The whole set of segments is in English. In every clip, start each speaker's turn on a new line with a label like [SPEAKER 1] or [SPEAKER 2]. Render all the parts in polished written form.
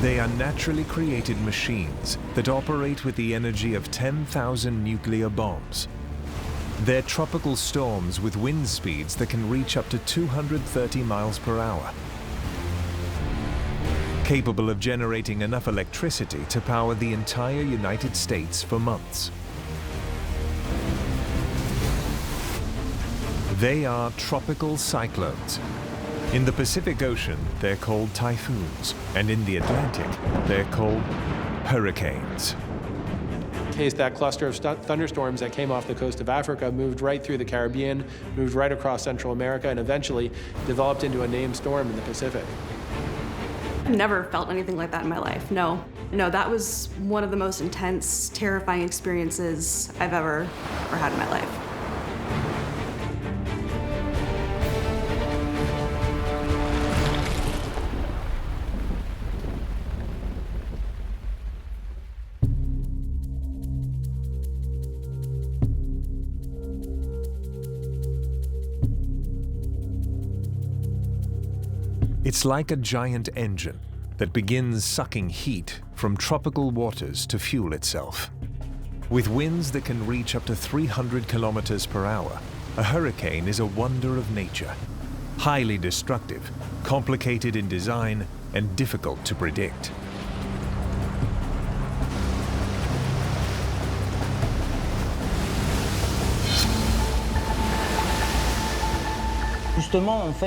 [SPEAKER 1] They are naturally created machines that operate with the energy of 10,000 nuclear bombs. They're tropical storms with wind speeds that can reach up to 230 miles per hour, capable of generating enough electricity to power the entire United States for months. They are tropical cyclones. In the Pacific Ocean, they're called typhoons, and in the Atlantic, they're called hurricanes.
[SPEAKER 2] That cluster of thunderstorms that came off the coast of Africa moved right through the Caribbean, moved right across Central America, and eventually developed into a named storm in the Pacific.
[SPEAKER 3] I've never felt anything like that in my life, no. No, that was one of the most intense, terrifying experiences I've ever had in my life.
[SPEAKER 1] It's like a giant engine that begins sucking heat from tropical waters to fuel itself. With winds that can reach up to 300 kilometers per hour, a hurricane is a wonder of nature. Highly destructive, complicated in design, and difficult to predict.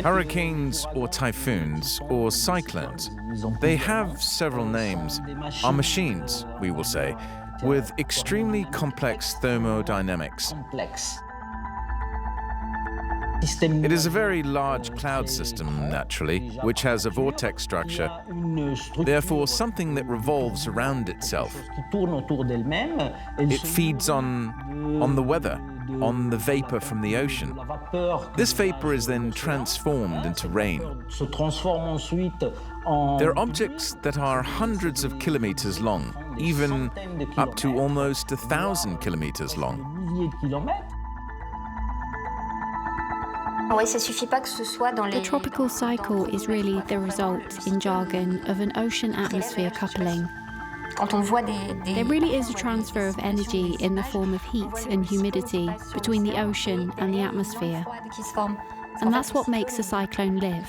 [SPEAKER 4] Hurricanes or typhoons or cyclones, they have several names, are machines, we will say, with extremely complex thermodynamics. It is a very large cloud system, naturally, which has a vortex structure, therefore something that revolves around itself. It feeds on the weather, on the vapor from the ocean. This vapor is then transformed into rain. They're objects that are hundreds of kilometers long, even up to almost 1,000 kilometers long.
[SPEAKER 5] The tropical cycle is really the result, in jargon, of an ocean-atmosphere coupling. There really is a transfer of energy in the form of heat and humidity between the ocean and the atmosphere. And that's what makes a cyclone live.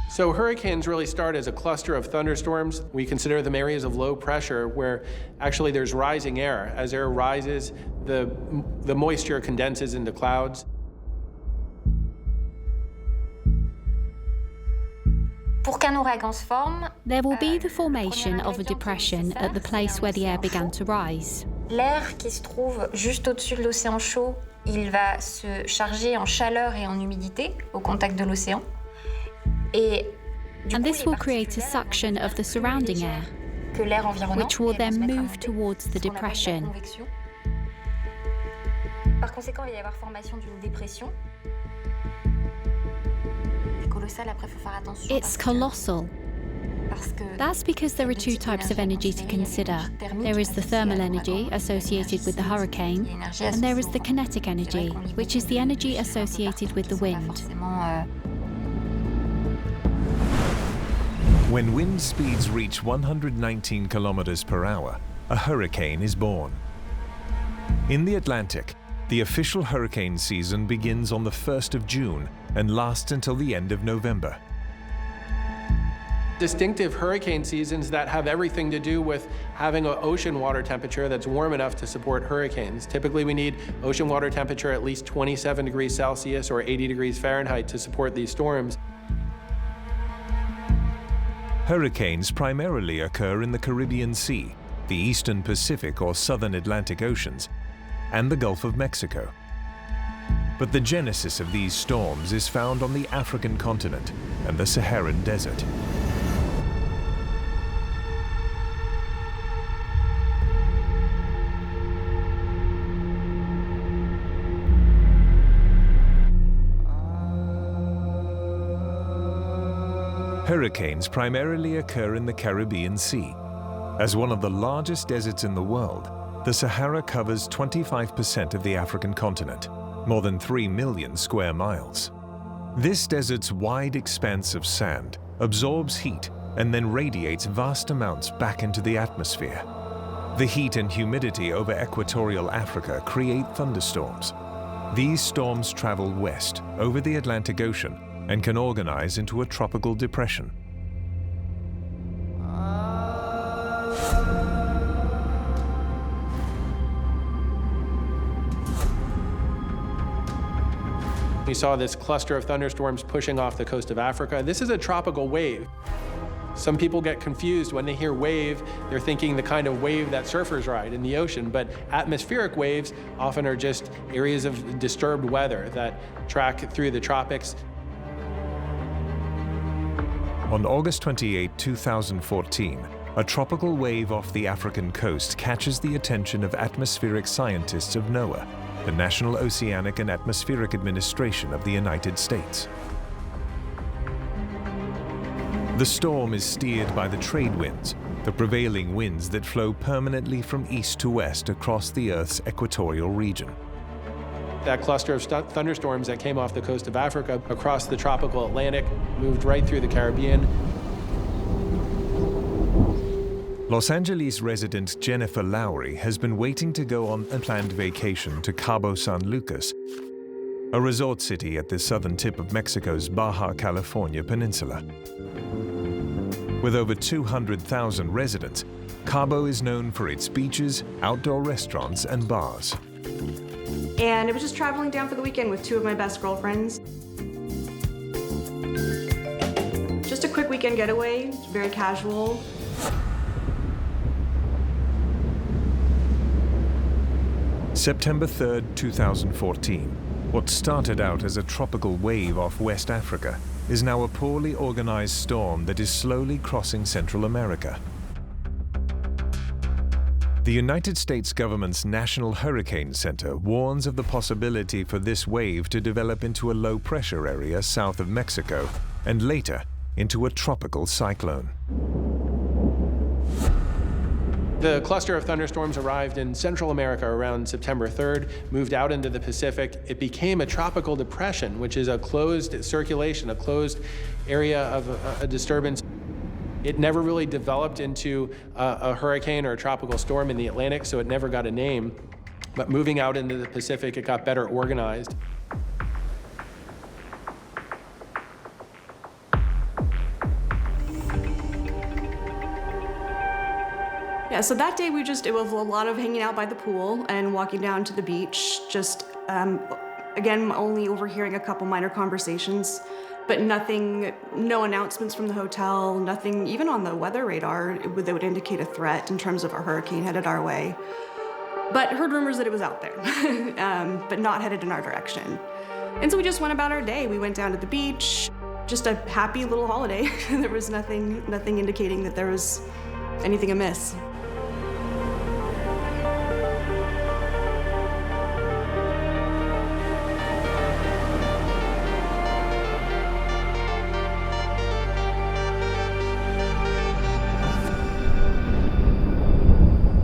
[SPEAKER 2] So hurricanes really start as a cluster of thunderstorms. We consider them areas of low pressure where actually there's rising air. As air rises, the moisture condenses into clouds.
[SPEAKER 5] There will be the formation of a depression at the place where the air began to rise.
[SPEAKER 6] L'air qui se trouve juste au-dessus de l'océan chaud, il va se charger en chaleur et en humidité au contact de l'océan.
[SPEAKER 5] And this will create a suction of the surrounding air, which will then move towards the depression.
[SPEAKER 6] Par conséquent, il va y avoir formation d'une dépression.
[SPEAKER 5] It's colossal. That's because there are two types of energy to consider. There is the thermal energy associated with the hurricane, and there is the kinetic energy, which is the energy associated with the wind.
[SPEAKER 1] When wind speeds reach 119 kilometers per hour, a hurricane is born. In the Atlantic, the official hurricane season begins on the 1st of June and lasts until the end of November.
[SPEAKER 2] Distinctive hurricane seasons that have everything to do with having an ocean water temperature that's warm enough to support hurricanes. Typically, we need ocean water temperature at least 27 degrees Celsius or 80 degrees Fahrenheit to support these storms.
[SPEAKER 1] Hurricanes primarily occur in the Caribbean Sea, the Eastern Pacific or Southern Atlantic Oceans, and the Gulf of Mexico. But the genesis of these storms is found on the African continent and the Saharan Desert. Hurricanes primarily occur in the Caribbean Sea. As one of the largest deserts in the world, the Sahara covers 25% of the African continent, more than 3 million square miles. This desert's wide expanse of sand absorbs heat and then radiates vast amounts back into the atmosphere. The heat and humidity over equatorial Africa create thunderstorms. These storms travel west over the Atlantic Ocean and can organize into a tropical depression.
[SPEAKER 2] We saw this cluster of thunderstorms pushing off the coast of Africa. This is a tropical wave. Some people get confused when they hear wave, they're thinking the kind of wave that surfers ride in the ocean, but atmospheric waves often are just areas of disturbed weather that track through the tropics.
[SPEAKER 1] On August 28, 2014, a tropical wave off the African coast catches the attention of atmospheric scientists of NOAA, the National Oceanic and Atmospheric Administration of the United States. The storm is steered by the trade winds, the prevailing winds that flow permanently from east to west across the Earth's equatorial region.
[SPEAKER 2] That cluster of thunderstorms that came off the coast of Africa across the tropical Atlantic moved right through the Caribbean.
[SPEAKER 1] Los Angeles resident Jennifer Lowry has been waiting to go on a planned vacation to Cabo San Lucas, a resort city at the southern tip of Mexico's Baja California peninsula. With over 200,000 residents, Cabo is known for its beaches, outdoor restaurants, and bars.
[SPEAKER 3] And it was just traveling down for the weekend with two of my best girlfriends. Just a quick weekend getaway, very casual.
[SPEAKER 1] September 3, 2014. What started out as a tropical wave off West Africa is now a poorly organized storm that is slowly crossing Central America. The United States government's National Hurricane Center warns of the possibility for this wave to develop into a low-pressure area south of Mexico and later into a tropical cyclone.
[SPEAKER 2] The cluster of thunderstorms arrived in Central America around September 3rd, moved out into the Pacific. It became a tropical depression, which is a closed circulation, a closed area of a disturbance. It never really developed into a hurricane or a tropical storm in the Atlantic, so it never got a name. But moving out into the Pacific, it got better organized.
[SPEAKER 3] Yeah, so that day it was a lot of hanging out by the pool and walking down to the beach, just, again, only overhearing a couple minor conversations, but nothing, no announcements from the hotel, nothing, even on the weather radar that would indicate a threat in terms of a hurricane headed our way. But heard rumors that it was out there, but not headed in our direction. And so we just went about our day. We went down to the beach, just a happy little holiday. There was nothing indicating that there was anything amiss.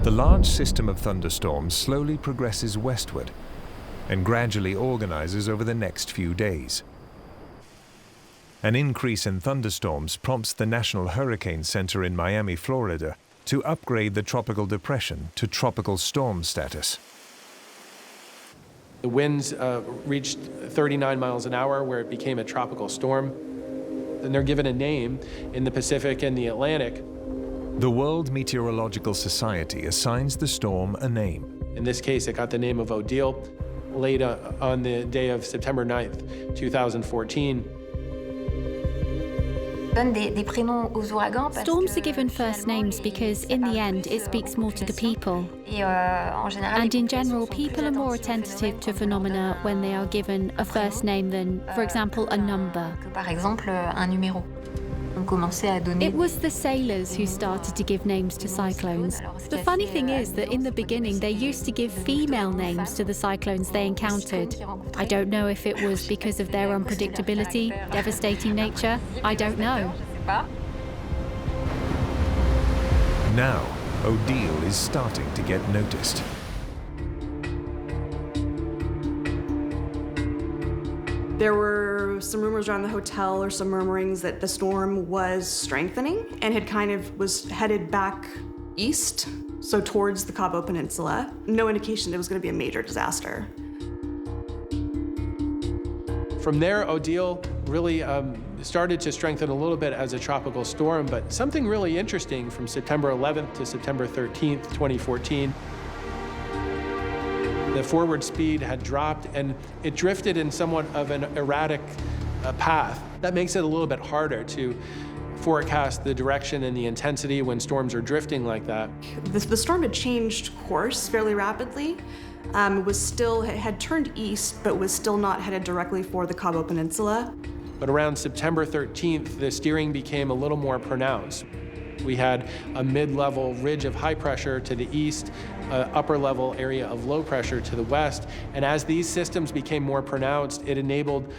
[SPEAKER 1] The large system of thunderstorms slowly progresses westward and gradually organizes over the next few days. An increase in thunderstorms prompts the National Hurricane Center in Miami, Florida, to upgrade the tropical depression to tropical storm status.
[SPEAKER 2] The winds reached 39 miles an hour, where it became a tropical storm. And they're given a name in the Pacific and the Atlantic.
[SPEAKER 1] The World Meteorological Society assigns the storm a name.
[SPEAKER 2] In this case, it got the name of Odile, late on the day of September 9th, 2014.
[SPEAKER 5] Storms are given first names because, in the end, it speaks more to the people. And in general, people are more attentive to phenomena when they are given a first name than, for example, a number. It was the sailors who started to give names to cyclones. The funny thing is that in the beginning they used to give female names to the cyclones they encountered. I don't know if it was because of their unpredictability, devastating nature, I don't know.
[SPEAKER 1] Now, Odile is starting to get noticed.
[SPEAKER 3] There were some rumors around the hotel, or some murmurings that the storm was strengthening and was headed back east, so towards the Cabo Peninsula. No indication it was going to be a major disaster.
[SPEAKER 2] From there, Odile really started to strengthen a little bit as a tropical storm, but something really interesting from September 11th to September 13th, 2014. The forward speed had dropped and it drifted in somewhat of an erratic path. That makes it a little bit harder to forecast the direction and the intensity when storms are drifting like that.
[SPEAKER 3] The storm had changed course fairly rapidly. It had turned east, but was still not headed directly for the Cabo Peninsula.
[SPEAKER 2] But around September 13th, the steering became a little more pronounced. We had a mid-level ridge of high pressure to the east, an upper-level area of low pressure to the west. And as these systems became more pronounced, it enabled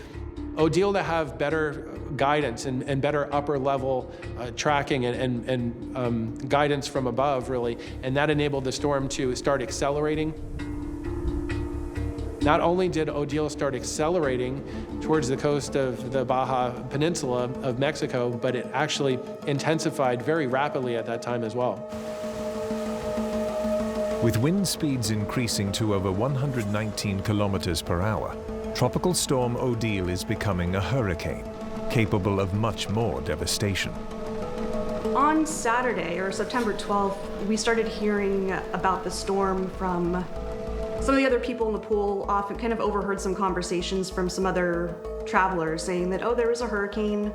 [SPEAKER 2] Odile to have better guidance and better upper-level tracking and guidance from above, really. And that enabled the storm to start accelerating. Not only did Odile start accelerating towards the coast of the Baja Peninsula of Mexico, but it actually intensified very rapidly at that time as well.
[SPEAKER 1] With wind speeds increasing to over 119 kilometers per hour, Tropical Storm Odile is becoming a hurricane, capable of much more devastation.
[SPEAKER 3] On Saturday, or September 12th, we started hearing about the storm from some of the other people in the pool. Often kind of overheard some conversations from some other travelers saying that, oh, there was a hurricane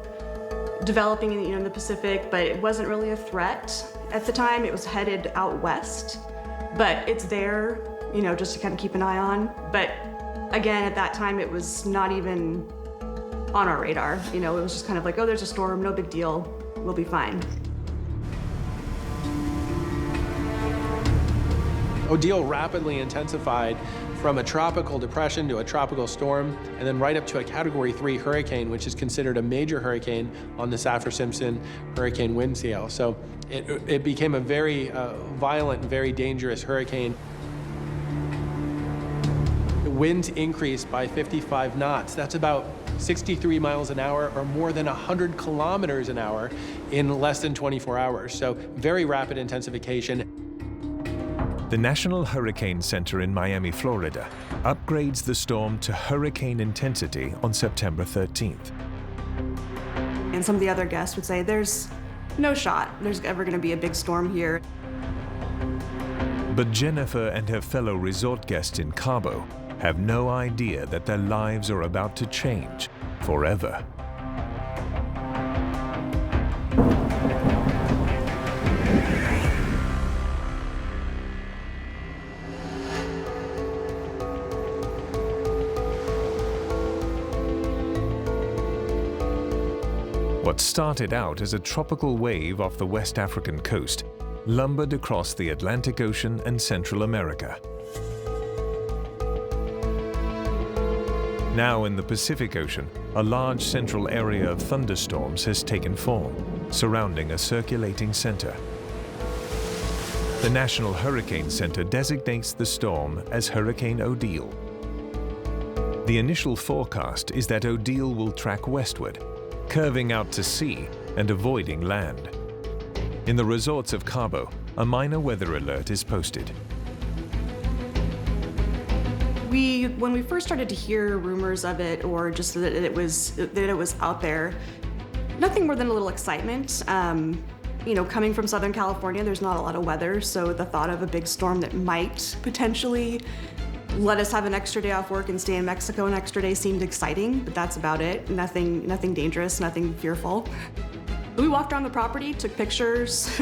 [SPEAKER 3] developing in the Pacific, but it wasn't really a threat. At the time, it was headed out west, but it's there, just to kind of keep an eye on. But again, at that time, it was not even on our radar. It was just kind of like, oh, there's a storm, no big deal, we'll be fine.
[SPEAKER 2] Odile rapidly intensified from a tropical depression to a tropical storm, and then right up to a Category 3 hurricane, which is considered a major hurricane on the Saffir-Simpson hurricane wind scale. So it became a very violent and very dangerous hurricane. The winds increased by 55 knots. That's about 63 miles an hour, or more than 100 kilometers an hour in less than 24 hours. So very rapid intensification.
[SPEAKER 1] The National Hurricane Center in Miami, Florida, upgrades the storm to hurricane intensity on September 13th.
[SPEAKER 3] And some of the other guests would say, there's no shot there's ever going to be a big storm here.
[SPEAKER 1] But Jennifer and her fellow resort guests in Cabo have no idea that their lives are about to change forever. What started out as a tropical wave off the West African coast lumbered across the Atlantic Ocean and Central America. Now in the Pacific Ocean, a large central area of thunderstorms has taken form, surrounding a circulating center. The National Hurricane Center designates the storm as Hurricane Odile. The initial forecast is that Odile will track westward, curving out to sea and avoiding land. In the resorts of Cabo, a minor weather alert is posted.
[SPEAKER 3] When we first started to hear rumors of it, or just that it was out there, nothing more than a little excitement. Coming from Southern California, there's not a lot of weather, so the thought of a big storm that might potentially let us have an extra day off work and stay in Mexico an extra day seemed exciting, but that's about it. Nothing dangerous, nothing fearful. We walked around the property, took pictures,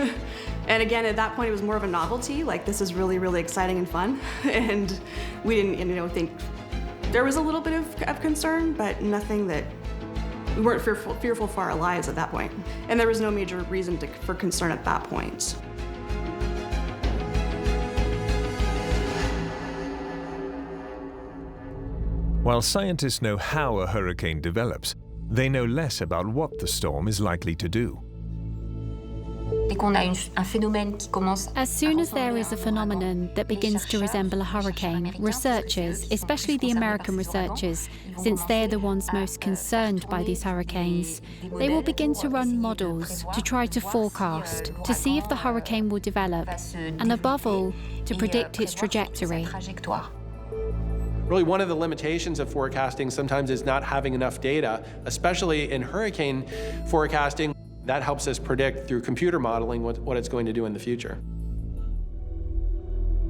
[SPEAKER 3] and again, at that point, it was more of a novelty, like this is really, really exciting and fun. And we didn't, think there was a little bit of concern, but nothing that, we weren't fearful for our lives at that point. And there was no major reason for concern at that point.
[SPEAKER 1] While scientists know how a hurricane develops, they know less about what the storm is likely to do.
[SPEAKER 5] As soon as there is a phenomenon that begins to resemble a hurricane, researchers, especially the American researchers, since they're the ones most concerned by these hurricanes, they will begin to run models to try to forecast, to see if the hurricane will develop, and above all, to predict its trajectory.
[SPEAKER 2] Really, one of the limitations of forecasting sometimes is not having enough data, especially in hurricane forecasting. That helps us predict through computer modeling what it's going to do in the future.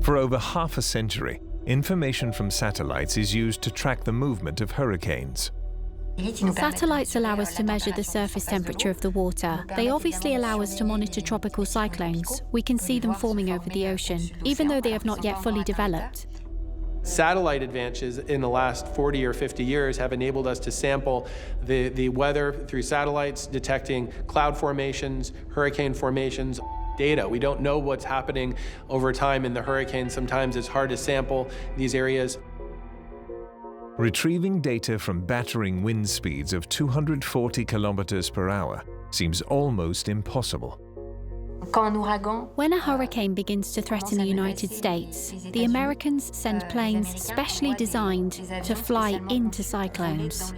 [SPEAKER 1] For over half a century, information from satellites is used to track the movement of hurricanes.
[SPEAKER 5] Satellites allow us to measure the surface temperature of the water. They obviously allow us to monitor tropical cyclones. We can see them forming over the ocean, even though they have not yet fully developed.
[SPEAKER 2] Satellite advances in the last 40 or 50 years have enabled us to sample the weather through satellites, detecting cloud formations, hurricane formations, data. We don't know what's happening over time in the hurricane. Sometimes it's hard to sample these areas.
[SPEAKER 1] Retrieving data from battering wind speeds of 240 kilometers per hour seems almost impossible.
[SPEAKER 5] When a hurricane begins to threaten the United States, the Americans send planes specially designed to fly into cyclones.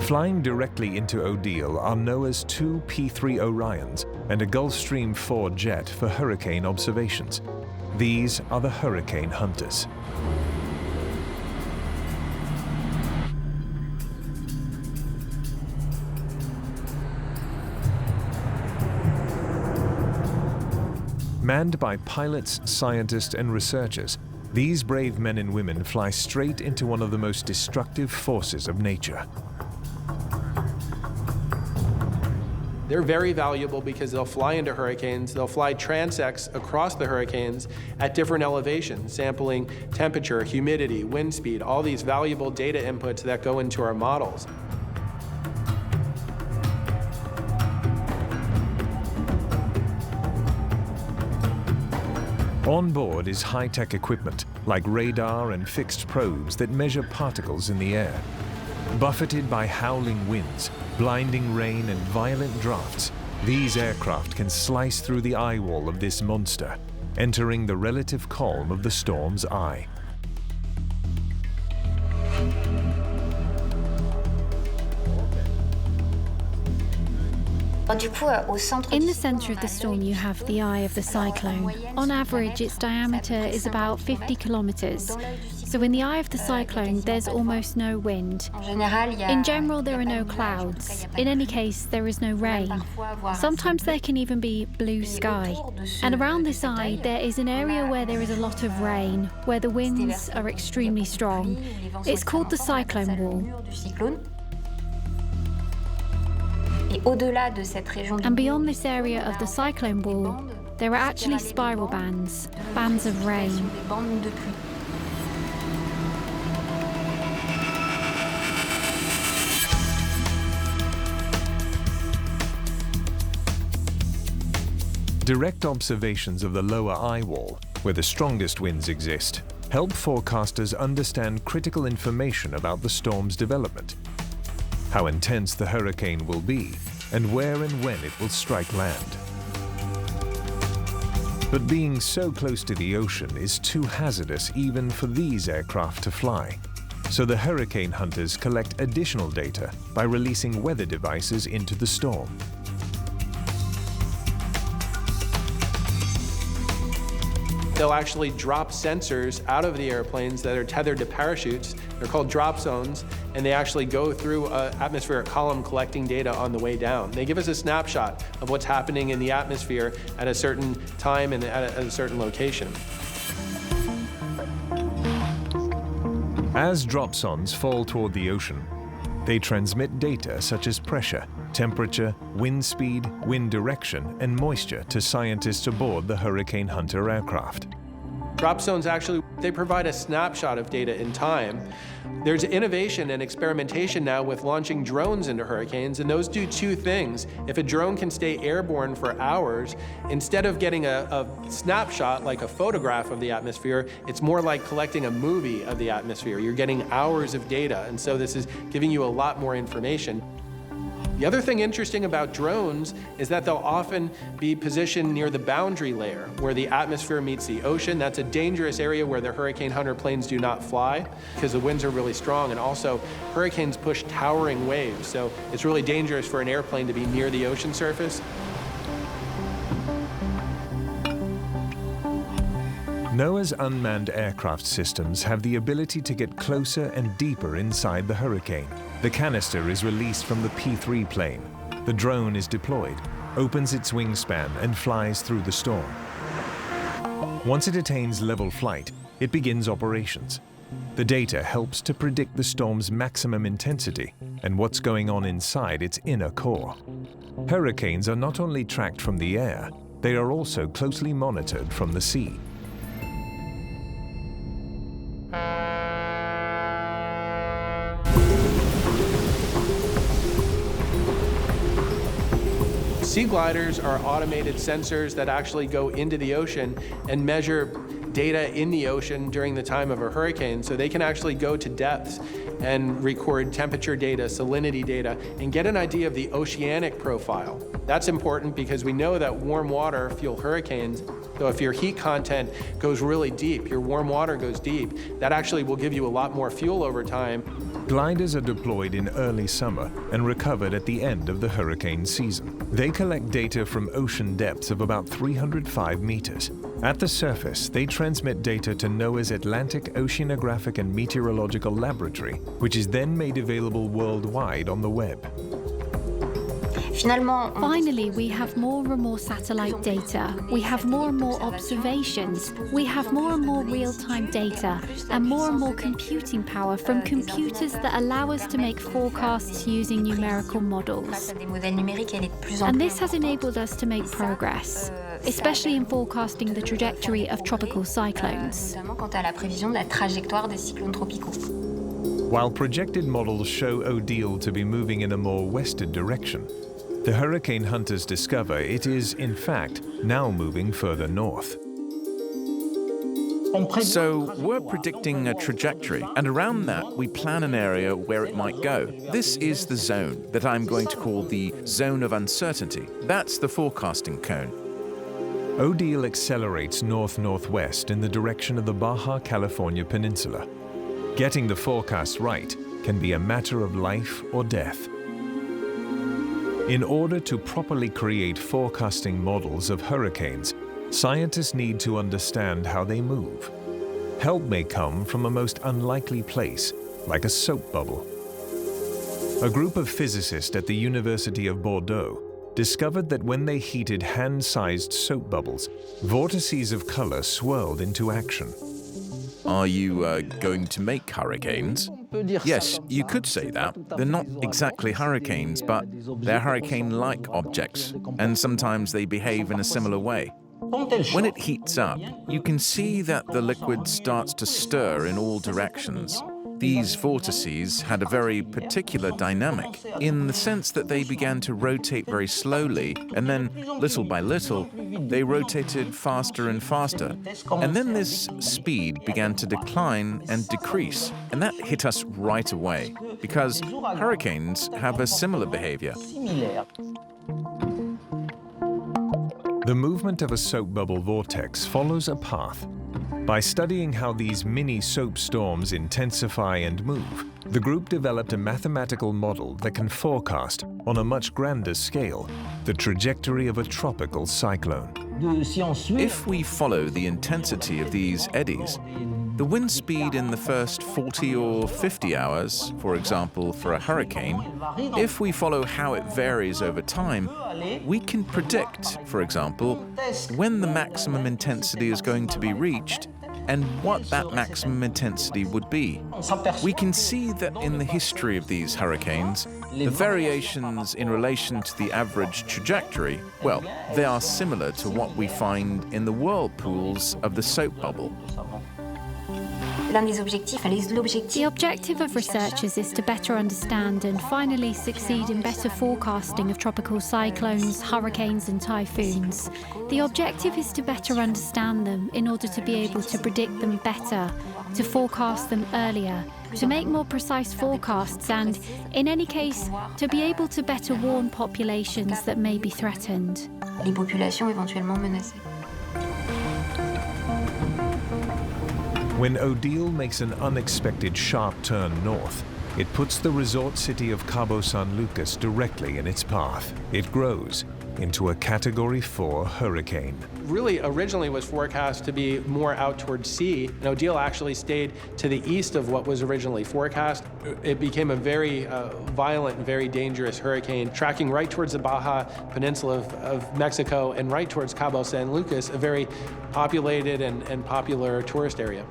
[SPEAKER 1] Flying directly into Odile are NOAA's two P-3 Orions and a Gulfstream 4 jet for hurricane observations. These are the hurricane hunters. Manned by pilots, scientists, and researchers, these brave men and women fly straight into one of the most destructive forces of nature.
[SPEAKER 2] They're very valuable because they'll fly into hurricanes, they'll fly transects across the hurricanes at different elevations, sampling temperature, humidity, wind speed, all these valuable data inputs that go into our models.
[SPEAKER 1] On board is high-tech equipment, like radar and fixed probes that measure particles in the air. Buffeted by howling winds, blinding rain, and violent drafts, these aircraft can slice through the eye wall of this monster, entering the relative calm of the storm's eye.
[SPEAKER 5] In the center of the storm, you have the eye of the cyclone. On average, its diameter is about 50 kilometers. So in the eye of the cyclone, there's almost no wind. In general, there are no clouds. In any case, there is no rain. Sometimes there can even be blue sky. And around this eye, there is an area where there is a lot of rain, where the winds are extremely strong. It's called the cyclone wall. And beyond this area of the cyclone wall, there are actually spiral bands, bands of rain.
[SPEAKER 1] Direct observations of the lower eye wall, where the strongest winds exist, help forecasters understand critical information about the storm's development, how intense the hurricane will be, and where and when it will strike land. But being so close to the ocean is too hazardous even for these aircraft to fly. So the hurricane hunters collect additional data by releasing weather devices into the storm.
[SPEAKER 2] They'll actually drop sensors out of the airplanes that are tethered to parachutes. They're called drop zones, and they actually go through an atmospheric column collecting data on the way down. They give us a snapshot of what's happening in the atmosphere at a certain time and at a certain location.
[SPEAKER 1] As drop zones fall toward the ocean, they transmit data such as pressure, temperature, wind speed, wind direction, and moisture to scientists aboard the Hurricane Hunter aircraft.
[SPEAKER 2] Drop zones actually, they provide a snapshot of data in time. There's innovation and experimentation now with launching drones into hurricanes, and those do two things. If a drone can stay airborne for hours, instead of getting a snapshot like a photograph of the atmosphere, it's more like collecting a movie of the atmosphere. You're getting hours of data, and so this is giving you a lot more information. The other thing interesting about drones is that they'll often be positioned near the boundary layer where the atmosphere meets the ocean. That's a dangerous area where the hurricane hunter planes do not fly because the winds are really strong, and also hurricanes push towering waves, so it's really dangerous for an airplane to be near the ocean surface.
[SPEAKER 1] NOAA's unmanned aircraft systems have the ability to get closer and deeper inside the hurricane. The canister is released from the P-3 plane. The drone is deployed, opens its wingspan and flies through the storm. Once it attains level flight, it begins operations. The data helps to predict the storm's maximum intensity and what's going on inside its inner core. Hurricanes are not only tracked from the air, they are also closely monitored from the sea.
[SPEAKER 2] Sea gliders are automated sensors that actually go into the ocean and measure data in the ocean during the time of a hurricane. So they can actually go to depths and record temperature data, salinity data, and get an idea of the oceanic profile. That's important because we know that warm water fuel hurricanes. So if your heat content goes really deep, your warm water goes deep, that actually will give you a lot more fuel over time.
[SPEAKER 1] Gliders are deployed in early summer and recovered at the end of the hurricane season. They collect data from ocean depths of about 305 meters. At the surface, they transmit data to NOAA's Atlantic Oceanographic and Meteorological Laboratory, which is then made available worldwide on the web.
[SPEAKER 5] Finally, we have more and more satellite data. We have more and more observations. We have more and more real-time data and more computing power from computers that allow us to make forecasts using numerical models. And this has enabled us to make progress, especially in forecasting the trajectory of tropical cyclones.
[SPEAKER 1] While projected models show Odile to be moving in a more western direction, the hurricane hunters discover it is, in fact, now moving further north.
[SPEAKER 4] So we're predicting a trajectory, and around that we plan an area where it might go. This is the zone that I'm going to call the zone of uncertainty. That's the forecasting cone.
[SPEAKER 1] Odile accelerates north-northwest in the direction of the Baja California Peninsula. Getting the forecast right can be a matter of life or death. In order to properly create forecasting models of hurricanes, scientists need to understand how they move. Help may come from a most unlikely place, like a soap bubble. A group of physicists at the University of Bordeaux discovered that when they heated hand-sized soap bubbles, vortices of color swirled into action.
[SPEAKER 4] Are you going to make hurricanes? Yes, you could say that. They're not exactly hurricanes, but they're hurricane-like objects, and sometimes they behave in a similar way. When it heats up, you can see that the liquid starts to stir in all directions. These vortices had a very particular dynamic in the sense that they began to rotate very slowly, and then, little by little, they rotated faster and faster. And then this speed began to decline and decrease, and that hit us right away, because hurricanes have a similar behavior.
[SPEAKER 1] The movement of a soap bubble vortex follows a path. By studying how these mini soap storms intensify and move, the group developed a mathematical model that can forecast, on a much grander scale, the trajectory of a tropical cyclone.
[SPEAKER 4] If we follow the intensity of these eddies, the wind speed in the first 40 or 50 hours, for example, for a hurricane, if we follow how it varies over time, we can predict, for example, when the maximum intensity is going to be reached and what that maximum intensity would be. We can see that in the history of these hurricanes, the variations in relation to the average trajectory, well, they are similar to what we find in the whirlpools of the soap bubble.
[SPEAKER 5] The objective of researchers is to better understand and finally succeed in better forecasting of tropical cyclones, hurricanes and typhoons. The objective is to better understand them in order to be able to predict them better, to forecast them earlier, to make more precise forecasts and, in any case, to be able to better warn populations that may be threatened.
[SPEAKER 6] Les populations éventuellement menacées.
[SPEAKER 1] When Odile makes an unexpected sharp turn north, it puts the resort city of Cabo San Lucas directly in its path. It grows into a Category 4 hurricane.
[SPEAKER 2] Really originally was forecast to be more out towards sea, and Odile actually stayed to the east of what was originally forecast. It became a very violent and very dangerous hurricane, tracking right towards the Baja Peninsula of Mexico and right towards Cabo San Lucas, a very populated and popular tourist area.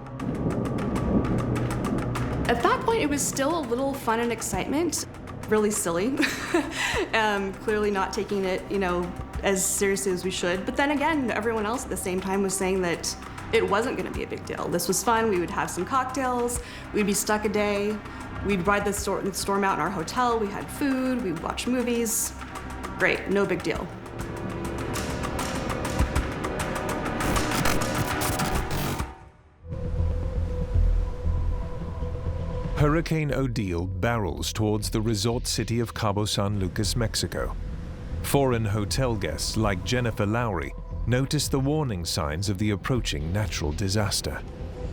[SPEAKER 3] At that point, it was still a little fun and excitement, really silly. Clearly not taking it, as seriously as we should. But then again, everyone else at the same time was saying that it wasn't going to be a big deal. This was fun. We would have some cocktails. We'd be stuck a day. We'd ride the storm out in our hotel. We had food. We'd watch movies. Great, no big deal.
[SPEAKER 1] Hurricane Odile barrels towards the resort city of Cabo San Lucas, Mexico. Foreign hotel guests like Jennifer Lowry notice the warning signs of the approaching natural disaster.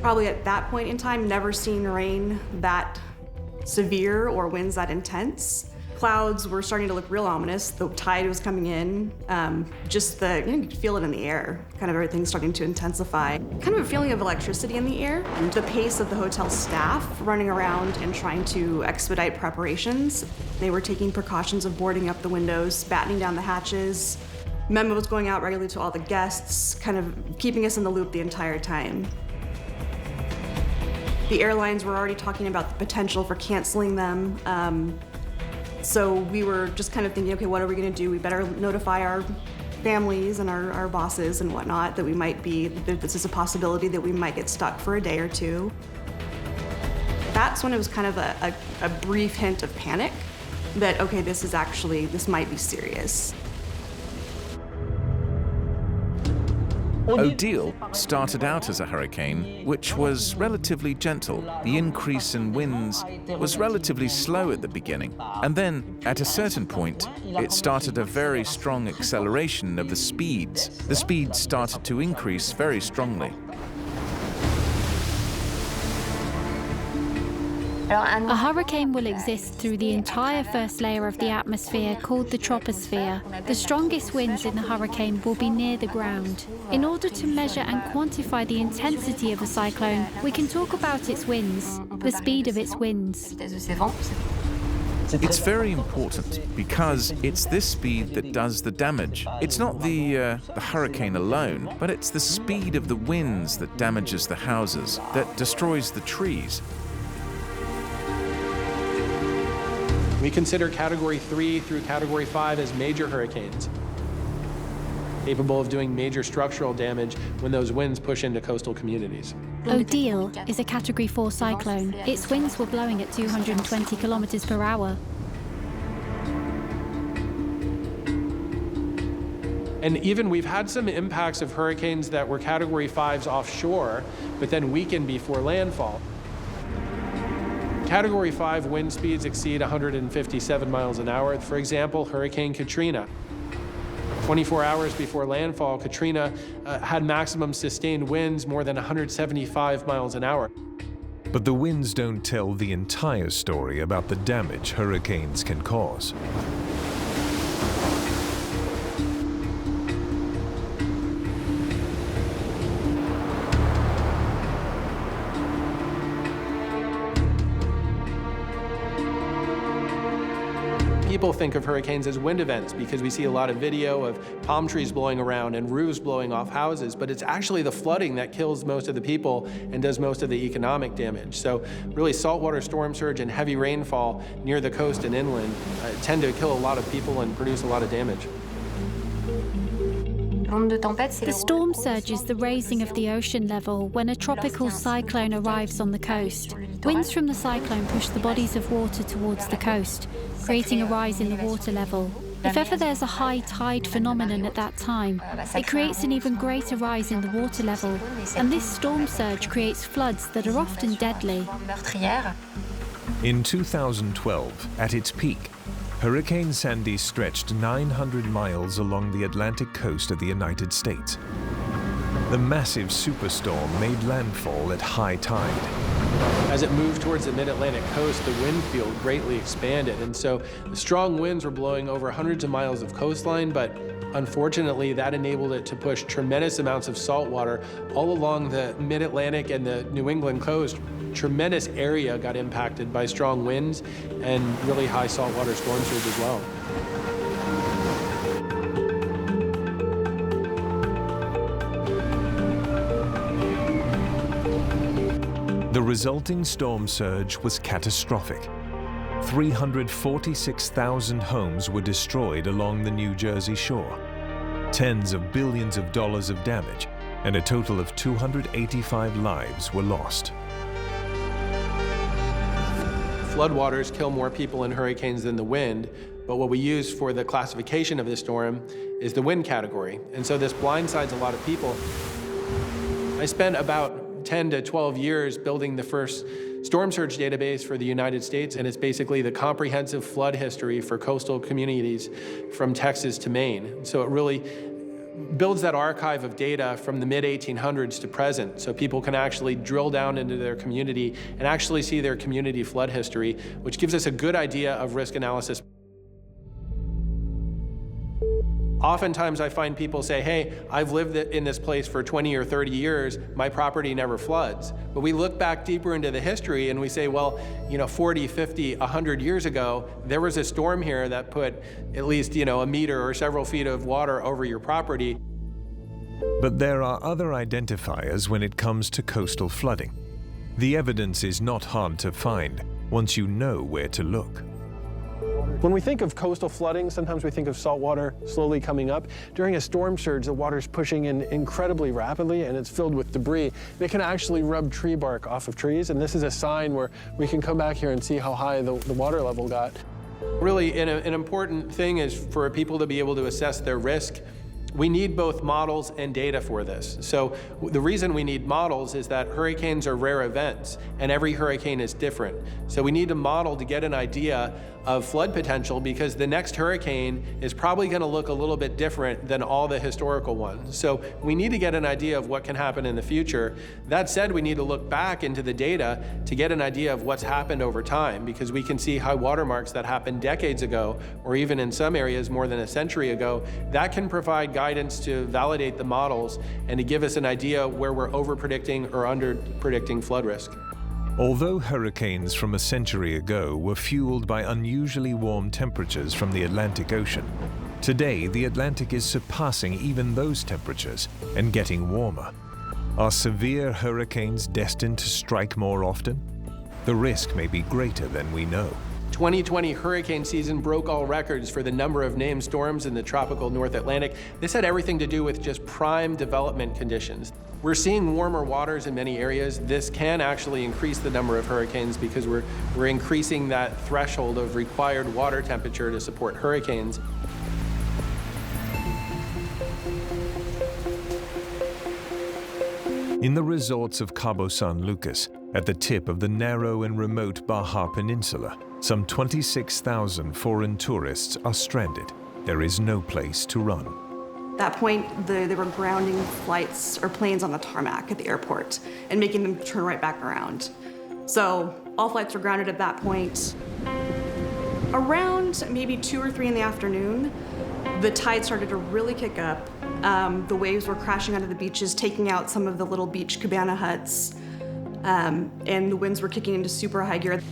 [SPEAKER 3] Probably at that point in time, never seen rain that severe or winds that intense. Clouds were starting to look real ominous. The tide was coming in. You could feel it in the air. Kind of everything starting to intensify. Kind of a feeling of electricity in the air. And the pace of the hotel staff running around and trying to expedite preparations. They were taking precautions of boarding up the windows, battening down the hatches. Memos going out regularly to all the guests, kind of keeping us in the loop the entire time. The airlines were already talking about the potential for canceling them. So we were just kind of thinking, okay, what are we going to do? We better notify our families and our bosses and whatnot that this is a possibility that we might get stuck for a day or two. That's when it was kind of a brief hint of panic that, okay, this might be serious.
[SPEAKER 4] Odile started out as a hurricane, which was relatively gentle. The increase in winds was relatively slow at the beginning. And then, at a certain point, it started a very strong acceleration of the speeds. The speeds started to increase very strongly.
[SPEAKER 5] A hurricane will exist through the entire first layer of the atmosphere called the troposphere. The strongest winds in the hurricane will be near the ground. In order to measure and quantify the intensity of a cyclone, we can talk about its winds, the speed of its winds.
[SPEAKER 4] It's very important because it's this speed that does the damage. It's not the hurricane alone, but it's the speed of the winds that damages the houses, that destroys the trees.
[SPEAKER 2] We consider Category 3 through Category 5 as major hurricanes, capable of doing major structural damage when those winds push into coastal communities.
[SPEAKER 5] Odile is a Category 4 cyclone. Its winds were blowing at 220 kilometers per hour.
[SPEAKER 2] And even we've had some impacts of hurricanes that were Category 5s offshore, but then weakened before landfall. Category 5 wind speeds exceed 157 miles an hour. For example, Hurricane Katrina. 24 hours before landfall, Katrina had maximum sustained winds more than 175 miles an hour.
[SPEAKER 1] But the winds don't tell the entire story about the damage hurricanes can cause.
[SPEAKER 2] People think of hurricanes as wind events because we see a lot of video of palm trees blowing around and roofs blowing off houses, but it's actually the flooding that kills most of the people and does most of the economic damage. So really saltwater storm surge and heavy rainfall near the coast and inland tend to kill a lot of people and produce a lot of damage.
[SPEAKER 5] The storm surge is the raising of the ocean level when a tropical cyclone arrives on the coast. Winds from the cyclone push the bodies of water towards the coast, creating a rise in the water level. If ever there's a high tide phenomenon at that time, it creates an even greater rise in the water level, and this storm surge creates floods that are often deadly.
[SPEAKER 1] In 2012, at its peak, Hurricane Sandy stretched 900 miles along the Atlantic coast of the United States. The massive superstorm made landfall at high tide.
[SPEAKER 2] As it moved towards the mid-Atlantic coast, the wind field greatly expanded, and so the strong winds were blowing over hundreds of miles of coastline, but unfortunately that enabled it to push tremendous amounts of salt water all along the mid-Atlantic and the New England coast. Tremendous area got impacted by strong winds and really high saltwater storm surge as well.
[SPEAKER 1] The resulting storm surge was catastrophic. 346,000 homes were destroyed along the New Jersey shore, tens of billions of dollars of damage, and a total of 285 lives were lost.
[SPEAKER 2] Floodwaters kill more people in hurricanes than the wind, but what we use for the classification of this storm is the wind category. And so this blindsides a lot of people. I spent about 10 to 12 years building the first storm surge database for the United States, and it's basically the comprehensive flood history for coastal communities from Texas to Maine. So it really builds that archive of data from the mid-1800s to present, so people can actually drill down into their community and actually see their community flood history, which gives us a good idea of risk analysis. Oftentimes I find people say, hey, I've lived in this place for 20 or 30 years, my property never floods. But we look back deeper into the history and we say, well, 40, 50, 100 years ago, there was a storm here that put at least, a meter or several feet of water over your property.
[SPEAKER 1] But there are other identifiers when it comes to coastal flooding. The evidence is not hard to find once you know where to look.
[SPEAKER 7] When we think of coastal flooding, sometimes we think of salt water slowly coming up. During a storm surge, the water's pushing in incredibly rapidly and it's filled with debris. It can actually rub tree bark off of trees, and this is a sign where we can come back here and see how high the water level got.
[SPEAKER 2] Really, an important thing is for people to be able to assess their risk. We need both models and data for this. So the reason we need models is that hurricanes are rare events and every hurricane is different. So we need a model to get an idea of flood potential, because the next hurricane is probably going to look a little bit different than all the historical ones. So we need to get an idea of what can happen in the future. That said, we need to look back into the data to get an idea of what's happened over time, because we can see high water marks that happened decades ago, or even in some areas more than a century ago. That can provide guidance to validate the models and to give us an idea where we're over-predicting or under-predicting flood risk.
[SPEAKER 1] Although hurricanes from a century ago were fueled by unusually warm temperatures from the Atlantic Ocean, today the Atlantic is surpassing even those temperatures and getting warmer. Are severe hurricanes destined to strike more often? The risk may be greater than we know.
[SPEAKER 2] 2020 hurricane season broke all records for the number of named storms in the tropical North Atlantic. This had everything to do with just prime development conditions. We're seeing warmer waters in many areas. This can actually increase the number of hurricanes because we're increasing that threshold of required water temperature to support hurricanes.
[SPEAKER 1] In the resorts of Cabo San Lucas, at the tip of the narrow and remote Baja Peninsula, some 26,000 foreign tourists are stranded. There is no place to run.
[SPEAKER 3] At that point, they were grounding flights or planes on the tarmac at the airport and making them turn right back around. So all flights were grounded at that point. Around maybe 2 or 3 in the afternoon, the tide started to really kick up. The waves were crashing onto the beaches, taking out some of the little beach cabana huts, and the winds were kicking into super high gear.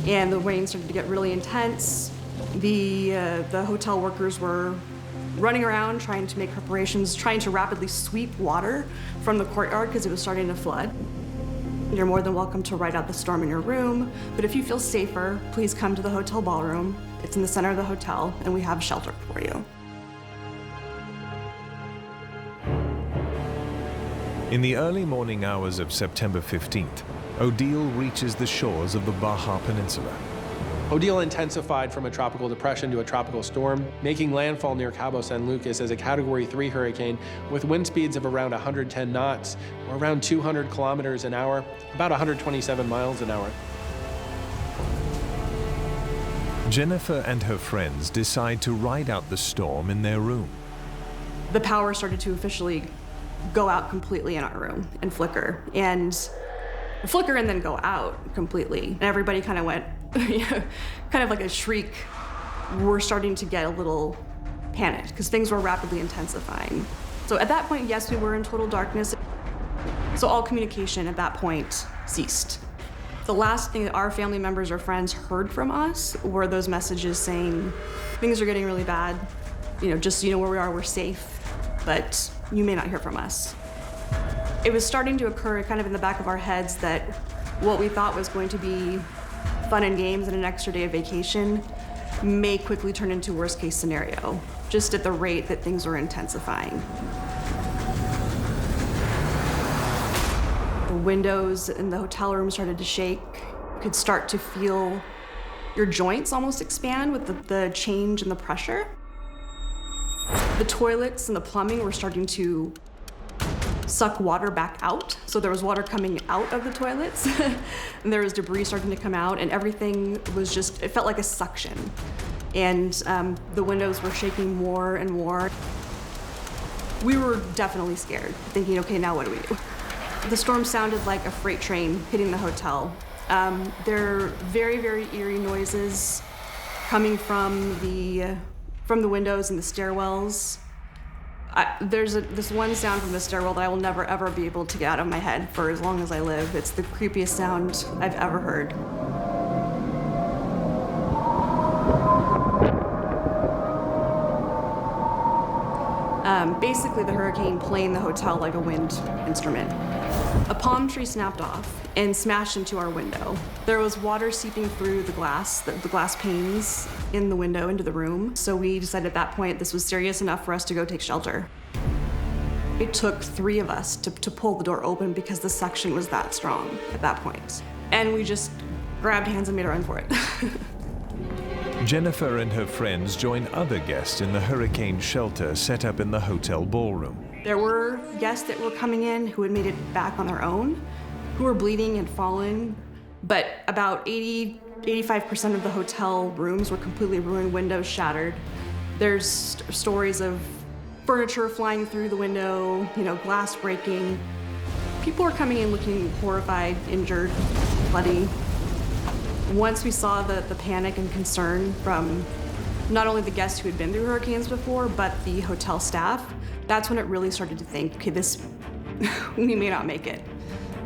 [SPEAKER 3] And the rain started to get really intense. The hotel workers were running around trying to make preparations, trying to rapidly sweep water from the courtyard because it was starting to flood. You're more than welcome to ride out the storm in your room, but if you feel safer, please come to the hotel ballroom. It's in the center of the hotel, and we have shelter for you.
[SPEAKER 1] In the early morning hours of September 15th, Odile reaches the shores of the Baja Peninsula.
[SPEAKER 2] Odile intensified from a tropical depression to a tropical storm, making landfall near Cabo San Lucas as a Category 3 hurricane with wind speeds of around 110 knots, or around 200 kilometers an hour, about 127 miles an hour.
[SPEAKER 1] Jennifer and her friends decide to ride out the storm in their room.
[SPEAKER 3] The power started to officially go out completely in our room and flicker and then go out completely. And everybody kind of went, kind of like a shriek. We're starting to get a little panicked because things were rapidly intensifying. So at that point, yes, we were in total darkness. So all communication at that point ceased. The last thing that our family members or friends heard from us were those messages saying, things are getting really bad. Just so you know where we are, we're safe, but you may not hear from us. It was starting to occur kind of in the back of our heads that what we thought was going to be fun and games and an extra day of vacation may quickly turn into worst case scenario, just at the rate that things were intensifying. The windows in the hotel room started to shake. You could start to feel your joints almost expand with the change in the pressure. The toilets and the plumbing were starting to suck water back out. So there was water coming out of the toilets and there was debris starting to come out and everything was it felt like a suction. And the windows were shaking more and more. We were definitely scared, thinking, okay, now what do we do? The storm sounded like a freight train hitting the hotel. There are very, very eerie noises coming from the windows and the stairwells. There's this one sound from the stairwell that I will never, ever be able to get out of my head for as long as I live. It's the creepiest sound I've ever heard. Basically, the hurricane playing the hotel like a wind instrument. A palm tree snapped off and smashed into our window. There was water seeping through the glass panes in the window into the room. So we decided at that point this was serious enough for us to go take shelter. It took 3 of us to pull the door open because the suction was that strong at that point. And we just grabbed hands and made a run for it.
[SPEAKER 1] Jennifer and her friends join other guests in the hurricane shelter set up in the hotel ballroom.
[SPEAKER 3] There were guests that were coming in who had made it back on their own, who were bleeding and fallen, but about 85% of the hotel rooms were completely ruined, windows shattered. There's stories of furniture flying through the window, glass breaking. People were coming in looking horrified, injured, bloody. Once we saw the panic and concern from not only the guests who had been through hurricanes before, but the hotel staff, that's when it really started to think, okay, we may not make it.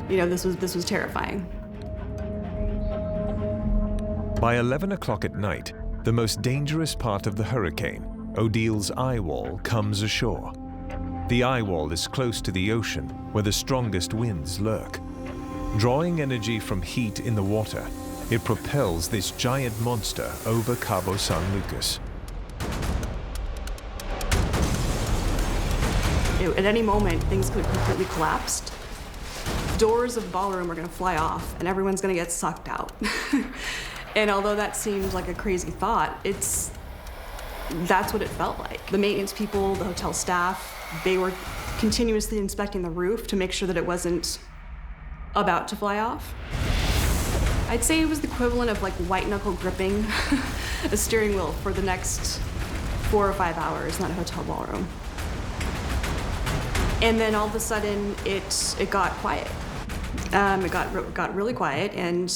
[SPEAKER 3] This was terrifying.
[SPEAKER 1] By 11 o'clock at night, the most dangerous part of the hurricane, Odile's eye wall, comes ashore. The eye wall is close to the ocean, where the strongest winds lurk. Drawing energy from heat in the water, it propels this giant monster over Cabo San Lucas.
[SPEAKER 3] At any moment, things could have completely collapsed. Doors of the ballroom are going to fly off, and everyone's going to get sucked out. And although that seems like a crazy thought, that's what it felt like. The maintenance people, the hotel staff, they were continuously inspecting the roof to make sure that it wasn't about to fly off. I'd say it was the equivalent of like white knuckle gripping a steering wheel for the next 4 or 5 hours in that hotel ballroom. And then all of a sudden, it got quiet. It got really quiet, and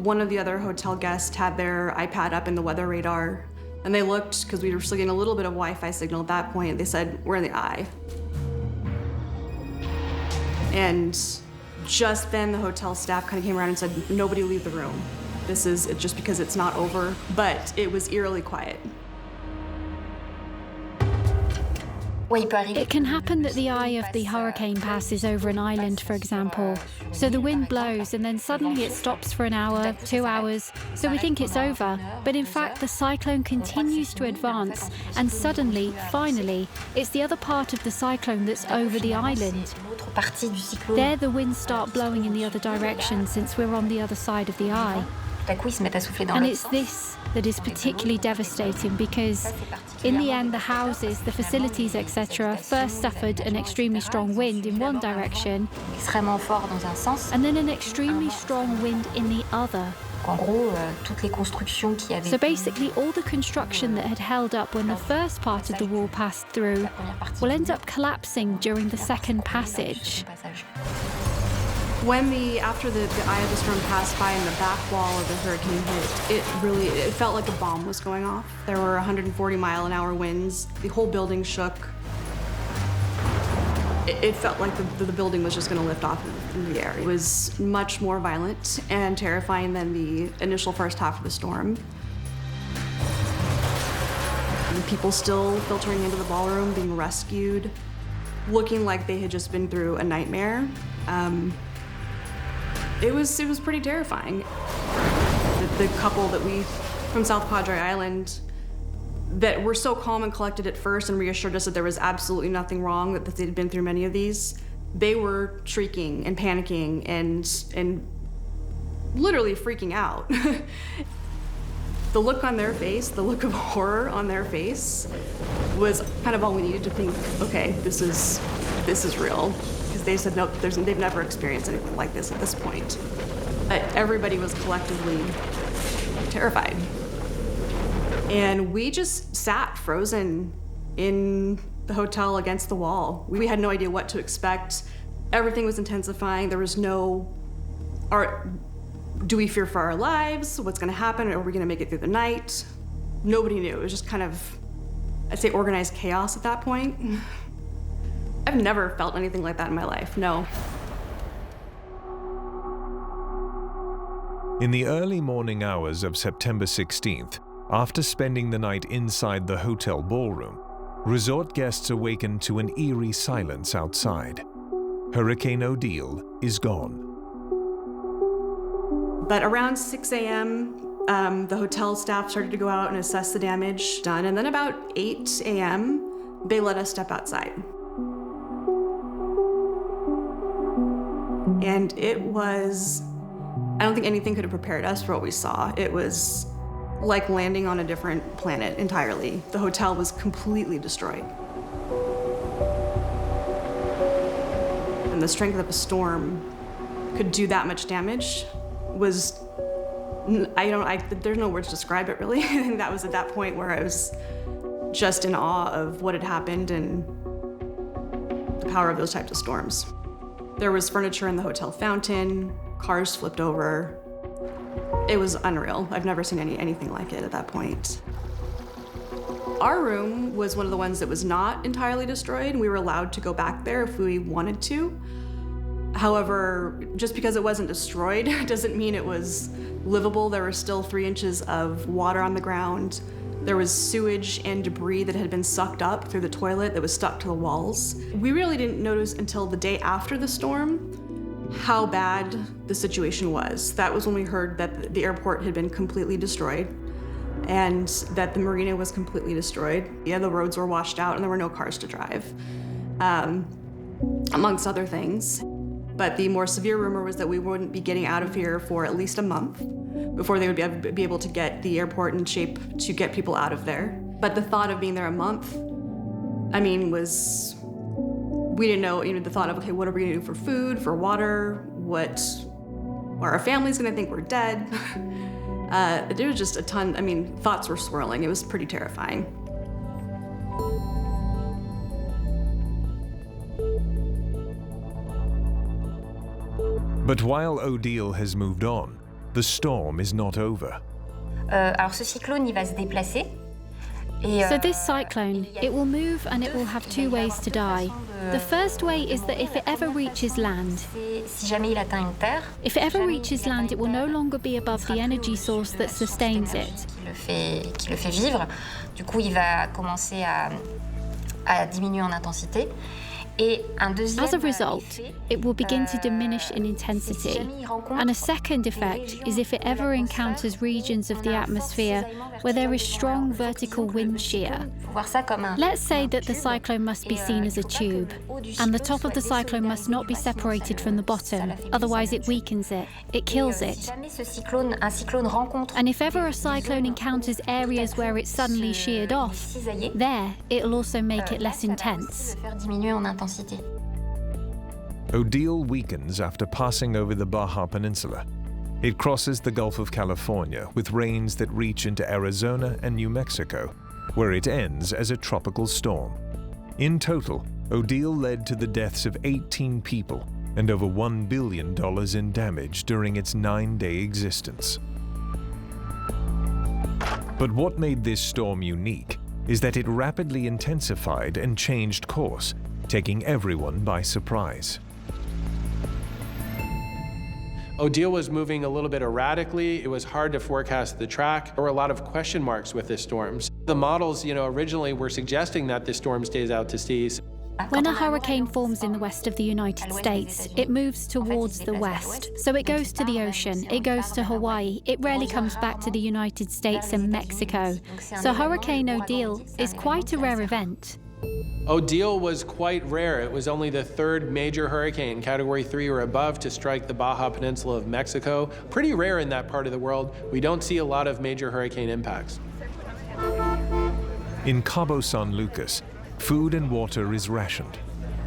[SPEAKER 3] one of the other hotel guests had their iPad up in the weather radar, and they looked, because we were still getting a little bit of Wi-Fi signal at that point. They said, "We're in the eye." And just then, the hotel staff kind of came around and said, "Nobody leave the room. This is just because it's not over." But it was eerily quiet.
[SPEAKER 5] It can happen that the eye of the hurricane passes over an island, for example. So the wind blows and then suddenly it stops for an hour, 2 hours, so we think it's over. But in fact, the cyclone continues to advance, and suddenly, finally, it's the other part of the cyclone that's over the island. There the winds start blowing in the other direction since we're on the other side of the eye.
[SPEAKER 6] à coup, ils se mettent à souffler dans
[SPEAKER 5] And
[SPEAKER 6] l'autre
[SPEAKER 5] it's
[SPEAKER 6] sens.
[SPEAKER 5] this that is particularly devastating because, in the end, the houses, the facilities, etc., first suffered an extremely strong wind in one direction,
[SPEAKER 6] Extrêmement fort dans un sens.
[SPEAKER 5] and then an extremely strong wind in the other.
[SPEAKER 6] En gros, toutes les constructions qui avaient...
[SPEAKER 5] So basically, all the construction that had held up when the first part of the wall passed through will end up collapsing during the second passage.
[SPEAKER 3] After the eye of the storm passed by and the back wall of the hurricane hit, it felt like a bomb was going off. There were 140-mile-an-hour winds. The whole building shook. It felt like the building was just going to lift off in the air. It was much more violent and terrifying than the initial first half of the storm. And people still filtering into the ballroom, being rescued, looking like they had just been through a nightmare. It was pretty terrifying. The couple from South Padre Island that were so calm and collected at first and reassured us that there was absolutely nothing wrong, that they'd been through many of these, they were shrieking and panicking and literally freaking out. The look on their face, the look of horror on their face, was kind of all we needed to think, okay, this is real. Because they said, no, they've never experienced anything like this at this point. Everybody was collectively terrified. And we just sat frozen in the hotel against the wall. We had no idea what to expect. Everything was intensifying. There was do we fear for our lives? What's gonna happen? Are we gonna make it through the night? Nobody knew. It was just kind of, I'd say, organized chaos at that point. I've never felt anything like that in my life, no.
[SPEAKER 1] In the early morning hours of September 16th, after spending the night inside the hotel ballroom, resort guests awakened to an eerie silence outside. Hurricane Odile is gone.
[SPEAKER 3] But around 6 a.m., the hotel staff started to go out and assess the damage done, and then about 8 a.m., they let us step outside. And it was, I don't think anything could have prepared us for what we saw. It was like landing on a different planet entirely. The hotel was completely destroyed. And the strength of a storm could do that much damage was, there's no words to describe it really. I think that was at that point where I was just in awe of what had happened and the power of those types of storms. There was furniture in the hotel fountain, cars flipped over. It was unreal. I've never seen anything like it at that point. Our room was one of the ones that was not entirely destroyed, and we were allowed to go back there if we wanted to. However, just because it wasn't destroyed doesn't mean it was livable. There were still 3 inches of water on the ground. There was sewage and debris that had been sucked up through the toilet that was stuck to the walls. We really didn't notice until the day after the storm how bad the situation was. That was when we heard that the airport had been completely destroyed and that the marina was completely destroyed. Yeah, the roads were washed out and there were no cars to drive, amongst other things. But the more severe rumor was that we wouldn't be getting out of here for at least a month before they would be able to get the airport in shape to get people out of there. But the thought of being there a month, we didn't know, the thought of, okay, what are we gonna do for food, for water? What are our families gonna think we're dead? There was just a ton, thoughts were swirling. It was pretty terrifying.
[SPEAKER 1] But while Odile has moved on, the storm is not over.
[SPEAKER 6] Alors ce cyclone, il va se déplacer.
[SPEAKER 5] So this cyclone, it will move and it will have 2 ways to die. The first way is that if it ever reaches land, if it ever reaches land, it will no longer be above the energy source that sustains it.
[SPEAKER 6] Qui le fait vivre. Du coup, il va commencer à diminuer en intensité.
[SPEAKER 5] As a result, it will begin to diminish in intensity. And a second effect is if it ever encounters regions of the atmosphere where there is strong vertical wind shear. Let's say that the cyclone must be seen as a tube, and the top of the cyclone must not be separated from the bottom, otherwise it weakens it, it kills it. And if ever a cyclone encounters areas where it's suddenly sheared off, there, it'll also make it less intense.
[SPEAKER 1] Odile weakens after passing over the Baja Peninsula. It crosses the Gulf of California with rains that reach into Arizona and New Mexico, where it ends as a tropical storm. In total, Odile led to the deaths of 18 people and over $1 billion in damage during its 9-day existence. But what made this storm unique is that it rapidly intensified and changed course, taking everyone by surprise.
[SPEAKER 2] Odile was moving a little bit erratically. It was hard to forecast the track. There were a lot of question marks with this storm. The models, originally were suggesting that this storm stays out to sea.
[SPEAKER 5] When a hurricane forms in the west of the United States, it moves towards the west. So it goes to the ocean, it goes to Hawaii, it rarely comes back to the United States and Mexico. So Hurricane Odile is quite a rare event.
[SPEAKER 2] Odile was quite rare. It was only the third major hurricane, Category 3 or above, to strike the Baja Peninsula of Mexico. Pretty rare in that part of the world. We don't see a lot of major hurricane impacts.
[SPEAKER 1] In Cabo San Lucas, food and water is rationed.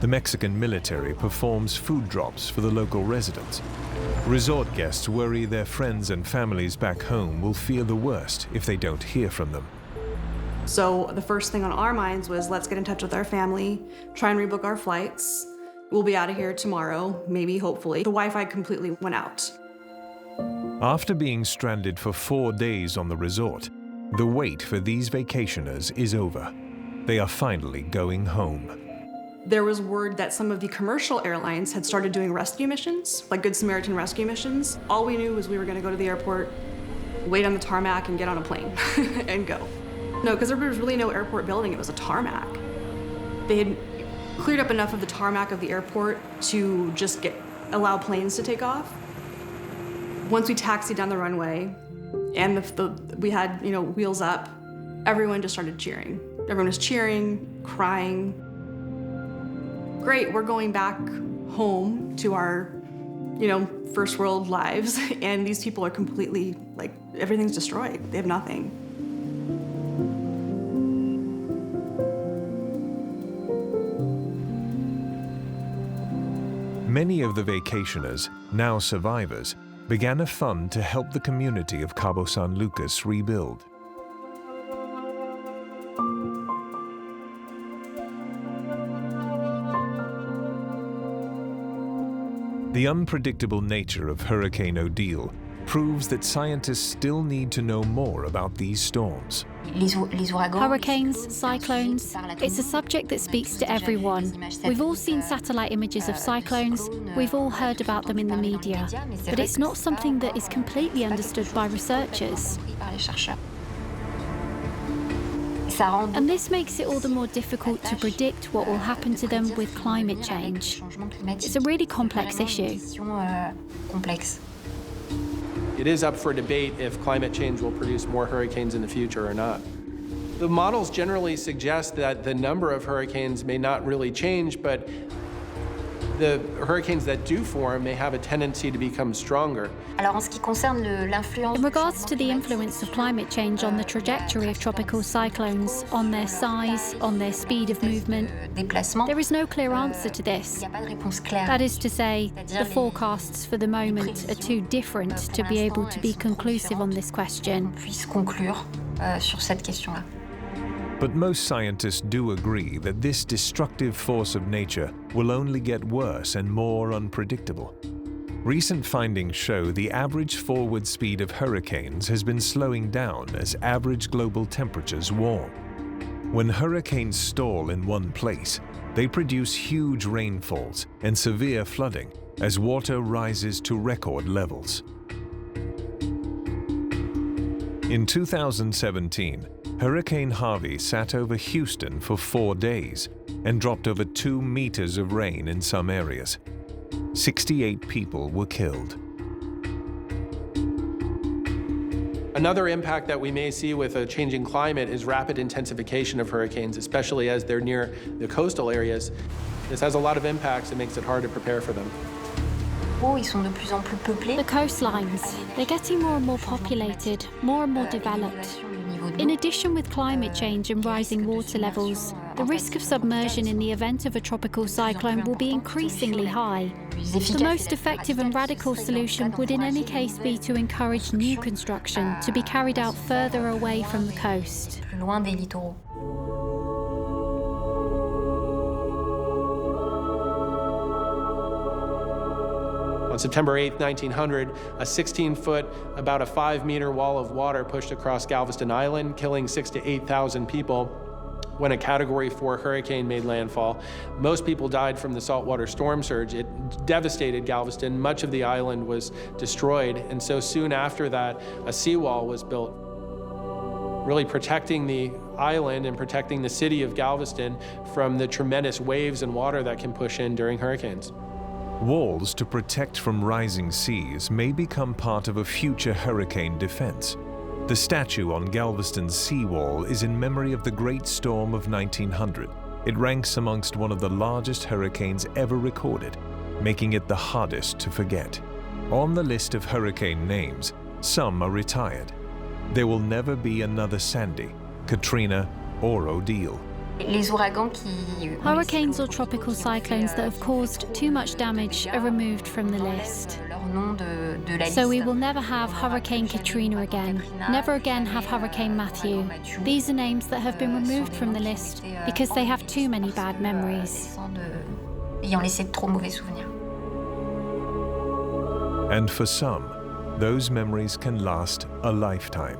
[SPEAKER 1] The Mexican military performs food drops for the local residents. Resort guests worry their friends and families back home will fear the worst if they don't hear from them.
[SPEAKER 3] So the first thing on our minds was, let's get in touch with our family, try and rebook our flights. We'll be out of here tomorrow, maybe, hopefully. The Wi-Fi completely went out.
[SPEAKER 1] After being stranded for 4 days on the resort, the wait for these vacationers is over. They are finally going home.
[SPEAKER 3] There was word that some of the commercial airlines had started doing rescue missions, like Good Samaritan rescue missions. All we knew was we were gonna go to the airport, wait on the tarmac, and get on a plane and go. No, because there was really no airport building, it was a tarmac. They had cleared up enough of the tarmac of the airport to just allow planes to take off. Once we taxied down the runway and we had, wheels up, everyone just started cheering. Everyone was cheering, crying. Great, we're going back home to our, first world lives, and these people are completely, everything's destroyed. They have nothing.
[SPEAKER 1] Many of the vacationers, now survivors, began a fund to help the community of Cabo San Lucas rebuild. The unpredictable nature of Hurricane Odile proves that scientists still need to know more about these storms.
[SPEAKER 5] Hurricanes, cyclones, it's a subject that speaks to everyone. We've all seen satellite images of cyclones, we've all heard about them in the media, but it's not something that is completely understood by researchers. And this makes it all the more difficult to predict what will happen to them with climate change. It's a really complex issue.
[SPEAKER 2] It is up for debate if climate change will produce more hurricanes in the future or not. The models generally suggest that the number of hurricanes may not really change, but the hurricanes that do form may have a tendency to become stronger.
[SPEAKER 5] In regards to the influence of climate change on the trajectory of tropical cyclones, on their size, on their speed of movement, there is no clear answer to this. That is to say, the forecasts for the moment are too different to be able to be conclusive on this question.
[SPEAKER 1] But most scientists do agree that this destructive force of nature will only get worse and more unpredictable. Recent findings show the average forward speed of hurricanes has been slowing down as average global temperatures warm. When hurricanes stall in one place, they produce huge rainfalls and severe flooding as water rises to record levels. In 2017, Hurricane Harvey sat over Houston for 4 days, and dropped over 2 meters of rain in some areas. 68 people were killed.
[SPEAKER 2] Another impact that we may see with a changing climate is rapid intensification of hurricanes, especially as they're near the coastal areas. This has a lot of impacts and makes it hard to prepare for them.
[SPEAKER 5] The coastlines, they're getting more and more populated, more and more developed. In addition, with climate change and rising water levels, the risk of submersion in the event of a tropical cyclone will be increasingly high. The most effective and radical solution would in any case be to encourage new construction to be carried out further away from the coast.
[SPEAKER 2] On September 8, 1900, a 16-foot, about a 5-meter wall of water pushed across Galveston Island, killing 6,000 to 8,000 people when a Category 4 hurricane made landfall. Most people died from the saltwater storm surge. It devastated Galveston. Much of the island was destroyed, and so soon after that, a seawall was built, really protecting the island and protecting the city of Galveston from the tremendous waves and water that can push in during hurricanes.
[SPEAKER 1] Walls to protect from rising seas may become part of a future hurricane defense. The statue on Galveston's seawall is in memory of the Great Storm of 1900. It ranks amongst one of the largest hurricanes ever recorded, making it the hardest to forget. On the list of hurricane names, some are retired. There will never be another Sandy, Katrina, or Odile.
[SPEAKER 5] Hurricanes or tropical cyclones that have caused too much damage are removed from the list. So we will never have Hurricane Katrina again, never again have Hurricane Matthew. These are names that have been removed from the list because they have too many bad memories.
[SPEAKER 1] And for some, those memories can last a lifetime.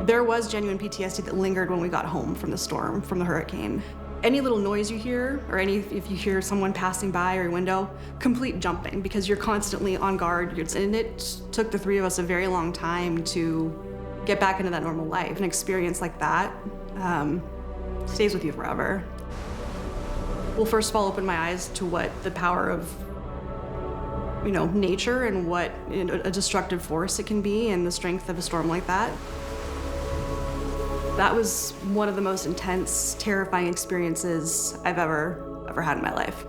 [SPEAKER 3] There was genuine PTSD that lingered when we got home from the storm, from the hurricane. Any little noise you hear, or if you hear someone passing by your window, complete jumping, because you're constantly on guard. And it took the three of us a very long time to get back into that normal life. An experience like that stays with you forever. Well, first of all, opened my eyes to what the power of nature and what a destructive force it can be, and the strength of a storm like that. That was one of the most intense, terrifying experiences I've ever had in my life.